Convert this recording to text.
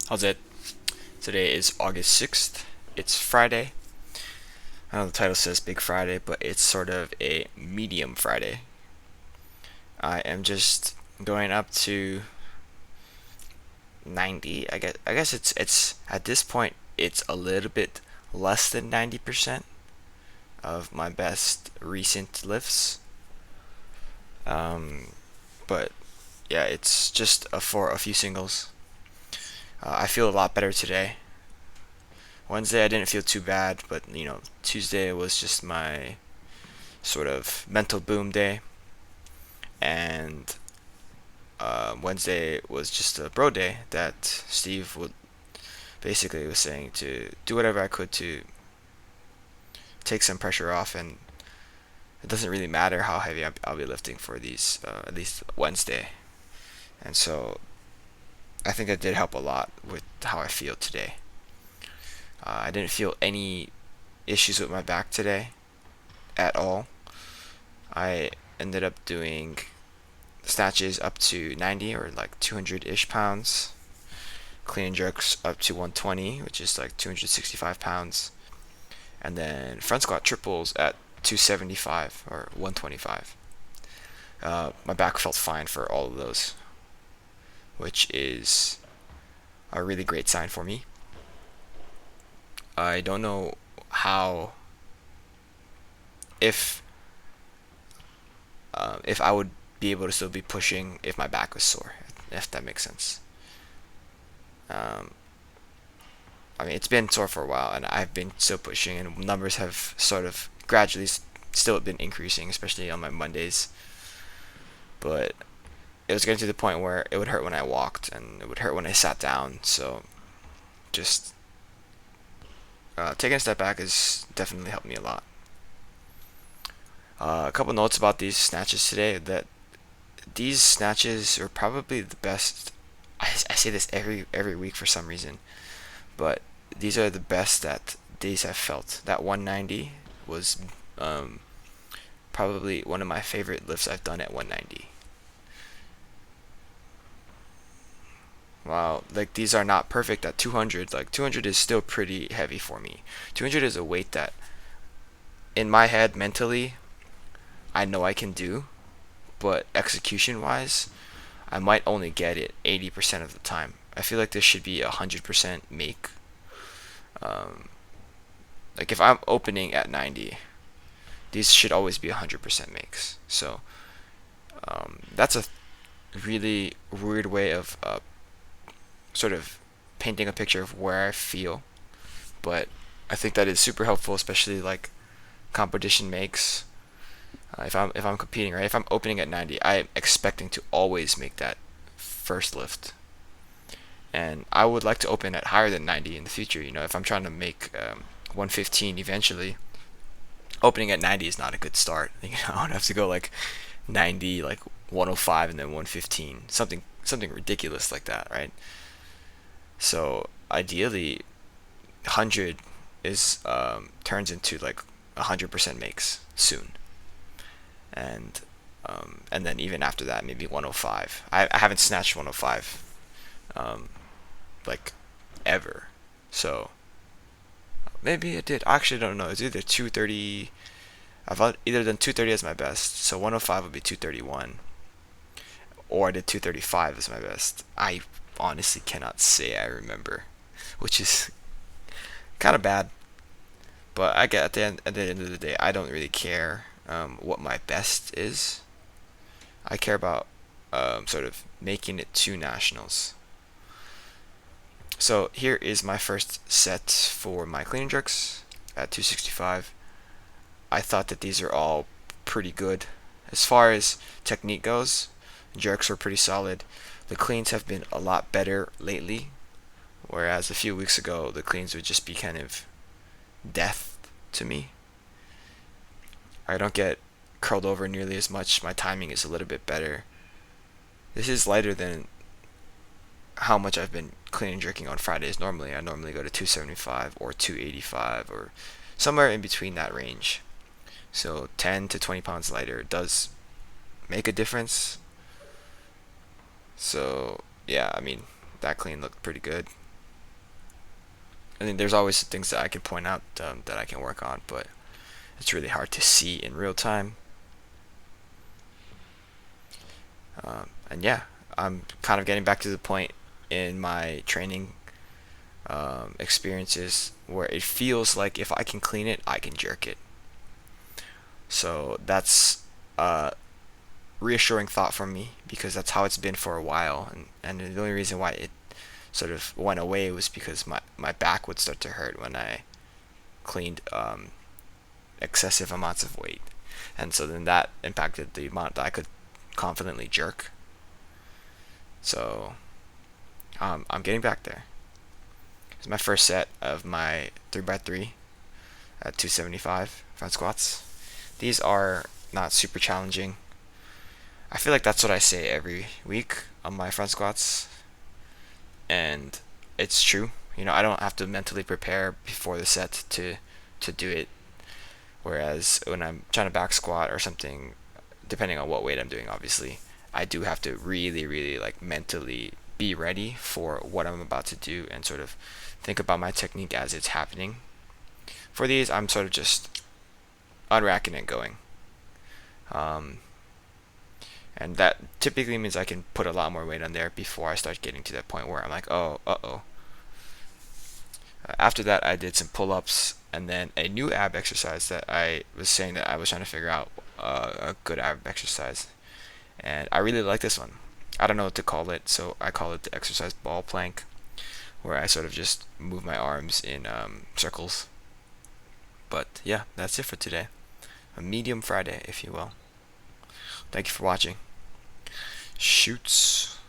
How's it? Today is August 6th. It's Friday. I know the title says Big Friday, but it's sort of a medium Friday. I am just going up to 90. I guess it's at this point it's a little bit less than 90% of my best recent lifts. Um, but yeah, it's just for a few singles. I feel a lot better today. Wednesday I didn't feel too bad, but Tuesday was just my sort of mental boom day, and Wednesday was just a bro day that Steve would basically was saying to do whatever I could to take some pressure off, and it doesn't really matter how heavy I'll be lifting for these at least Wednesday, and so I think that did help a lot with how I feel today. I didn't feel any issues with my back today at all. I ended up doing snatches up to 90 or like 200-ish pounds, clean and jerks up to 120, which is like 265 pounds, and then front squat triples at 275 or 125. My back felt fine for all of those, which is a really great sign for me. I don't know how if if I would be able to still be pushing if my back was sore, if that makes sense. Um, I mean, it's been sore for a while, and I've been still pushing, and numbers have sort of gradually still been increasing, especially on my Mondays. But it was getting to the point where it would hurt when I walked, and it would hurt when I sat down. So just taking a step back has definitely helped me a lot. A couple notes about these snatches today. That these snatches are probably the best. I say this every week for some reason, but these are the best that these have felt. That 190 was um, probably one of my favorite lifts I've done at 190. Wow, like these are not perfect at 200. Like 200 is still pretty heavy for me. 200 is a weight that, in my head, mentally, I know I can do, but execution wise, I might only get it 80% of the time. I feel like this should be 100% make. Um, like if I'm opening at 90, these should always be 100% makes. So that's a really weird way of sort of painting a picture of where I feel, but I think that is super helpful, especially like competition makes. If I'm competing, right, if I'm opening at 90, I'm expecting to always make that first lift, and I would like to open at higher than 90 in the future. If I'm trying to make 115 eventually, opening at 90 is not a good start. I would have to go like 90, like 105, and then 115, something ridiculous like that, right? So ideally, 100 is turns into like 100% makes soon, and then even after that, maybe 105. I haven't snatched 105 um, like ever, so maybe it did. I actually don't know. It's either 230. I've either done 230 as my best, so 105 would be 231, or I did 235 as my best. I honestly cannot say I remember, which is kind of bad. But I get at the end of the day, I don't really care what my best is. I care about sort of making it to nationals. So here is my first set for my clean and jerks at 265. I thought that these are all pretty good. As far as technique goes, jerks were pretty solid. The cleans have been a lot better lately, whereas a few weeks ago the cleans would just be kind of death to me. I don't get curled over nearly as much. My timing is a little bit better. This is lighter than how much I've been clean and jerking on Fridays normally. I normally go to 275 or 285 or somewhere in between that range. So 10 to 20 pounds lighter does make a difference. So yeah, I mean, that clean looked pretty good. I think there's always things that I can point out that I can work on, but it's really hard to see in real time. And yeah, I'm kind of getting back to the point in my training experiences where it feels like if I can clean it, I can jerk it. So that's a reassuring thought for me because that's how it's been for a while. And the only reason why it sort of went away was because my back would start to hurt when I cleaned excessive amounts of weight. And so then that impacted the amount that I could confidently jerk. So I'm getting back there. It's my first set of my 3x3 at 275 front squats. These are not super challenging. I feel like that's what I say every week on my front squats, and it's true. You know, I don't have to mentally prepare before the set to do it. Whereas when I'm trying to back squat or something, depending on what weight I'm doing, obviously, I do have to really, really like mentally be ready for what I'm about to do and sort of think about my technique as it's happening. For these, I'm sort of just unracking and going. Um, and that typically means I can put a lot more weight on there before I start getting to that point where I'm like, oh, uh-oh. After that, I did some pull-ups and then a new ab exercise that I was saying that I was trying to figure out a good ab exercise. And I really like this one. I don't know what to call it, so I call it the exercise ball plank, where I sort of just move my arms in circles. But yeah, that's it for today. A medium Friday, if you will. Thank you for watching. Shoots.